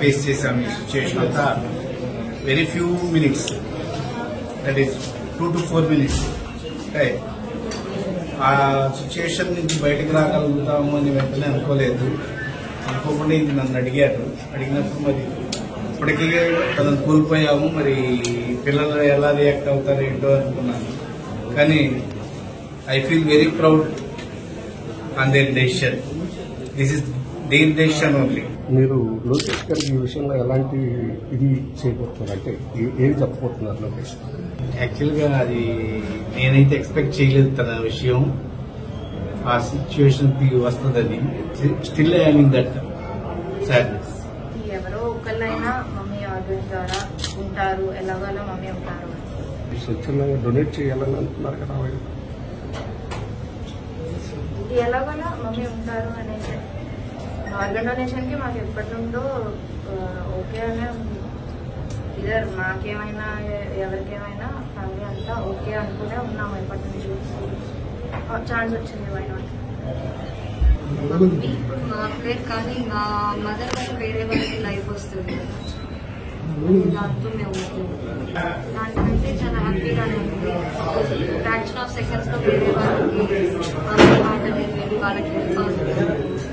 Face చేశాము ఈ situation అంతా. Very few minutes, that is 2 to 4 minutes. ఆ సిచ్యువేషన్ నుంచి బయటకు రాగలుగుతాము అని వెంటనే అనుకోలేదు. అనుకోకుండా ఇది నన్ను అడిగినప్పుడు మరి ఇప్పటికీ తనను కోల్పోయాము, మరి పిల్లలు ఎలా రియాక్ట్ అవుతారో ఏంటో అనుకున్నాను. కానీ I feel very proud on their decision. This is their decision only. మీరు లోకేష్ గారికి ఈ విషయంలో ఎలాంటి ఇది చేయబోతున్నారు, అంటే ఏమి చెప్పబోతున్నారు లోకేష్? యాక్చువల్గా అది నేనైతే ఎక్స్పెక్ట్ చేయలేదు తన విషయం ఆ సిచ్యువేషన్ వస్తుందని. Still I mean that sadness. ఎవరో ఒకళ్ళైనా మమ్మీ ఆర్గన్స్ ద్వారా ఉంటారు, ఎలాగోలా మమ్మీ ఉంటారు. స్వచ్ఛందంగా డొనేట్ చేయాలని అంటున్నారు కదా, ఎలాగోలా మమ్మీ ఉంటారు అనేది ఆర్గన్ డొనేషన్ కి మాకు ఎప్పటి నుండో ఓకే అనే ఉంది. ఇదర్ మాకేమైనా ఎవరికేమైనా ఫ్యామిలీ అంతా ఓకే అనుకునే ఉన్నాము ఎప్పటి నుంచి. ఛాన్స్ వచ్చింది వై నాట్. ఇప్పుడు మా పేరు కానీ మా మదర్ వాళ్ళు వేరే వాళ్ళకి లైఫ్ వస్తుంది, దాంతో మేము దానికంటే చాలా హ్యాపీగానే ఉంది. ఫ్రాక్షన్ ఆఫ్ సెకండ్స్ లో వేరే వాళ్ళకి మాటలు వాళ్ళకి హెల్ప్ అవుతుంది.